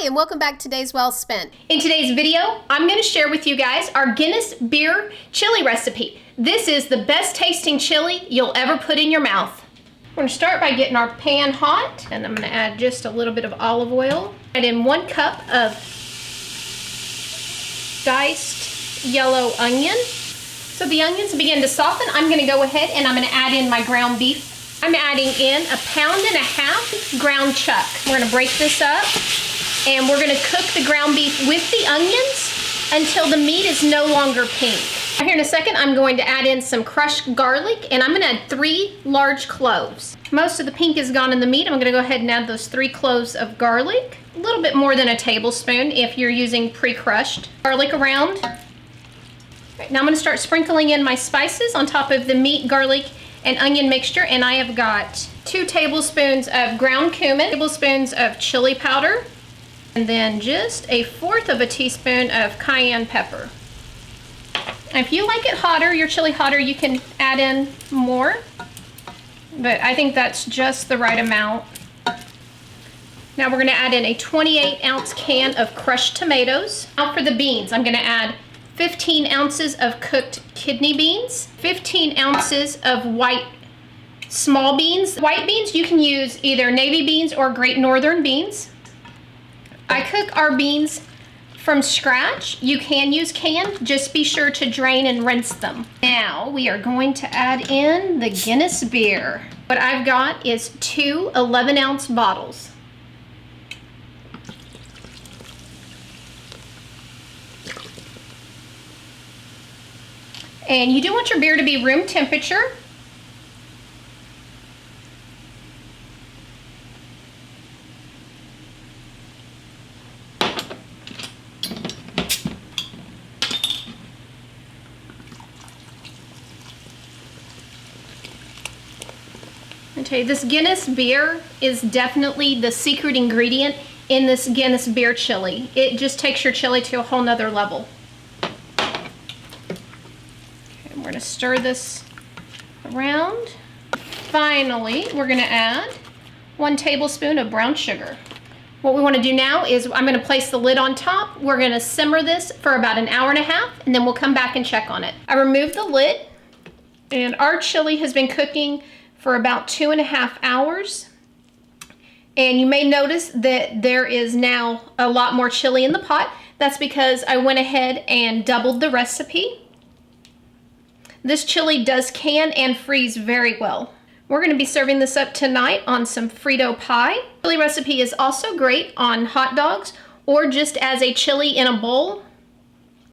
Hi, and welcome back to Days Well Spent. In today's video, I'm going to share with you guys our Guinness Beer chili recipe. This is the best tasting chili you'll ever put in your mouth. We're going to start by getting our pan hot, and I'm going to add just a little bit of olive oil. Add in 1 cup of diced yellow onion. So the onions begin to soften. I'm going to go ahead and I'm going to add in my ground beef. I'm adding in 1.5 pounds ground chuck. We're going to break this up. And we're gonna cook the ground beef with the onions until the meat is no longer pink. Here in a second, I'm going to add in some crushed garlic, and I'm gonna add 3 large cloves. Most of the pink is gone in the meat. I'm gonna go ahead and add those 3 cloves of garlic. A little bit more than a tablespoon if you're using pre-crushed garlic around. Right, now I'm gonna start sprinkling in my spices on top of the meat, garlic, and onion mixture, and I have got 2 tablespoons of ground cumin, tablespoons of chili powder, and then just 1/4 of a teaspoon of cayenne pepper. And if you like it hotter, your chili hotter, you can add in more, but I think that's just the right amount. Now we're gonna add in a 28-ounce can of crushed tomatoes. Now for the beans, I'm gonna add 15 ounces of cooked kidney beans, 15 ounces of white small beans. White beans, you can use either navy beans or Great Northern beans. I cook our beans from scratch. You can use canned, just be sure to drain and rinse them. Now we are going to add in the Guinness Beer. What I've got is 2 11-ounce bottles. And you do want your beer to be room temperature. I tell you, this Guinness Beer is definitely the secret ingredient in this Guinness Beer chili. It just takes your chili to a whole nother level. Okay, we're going to stir this around. Finally, we're going to add 1 tablespoon of brown sugar. What we want to do now is I'm going to place the lid on top. We're going to simmer this for about 1.5 hours, and then we'll come back and check on it. I removed the lid, and our chili has been cooking for about 2.5 hours. And you may notice that there is now a lot more chili in the pot. That's because I went ahead and doubled the recipe. This chili does can and freeze very well. We're going to be serving this up tonight on some Frito pie. The chili recipe is also great on hot dogs or just as a chili in a bowl.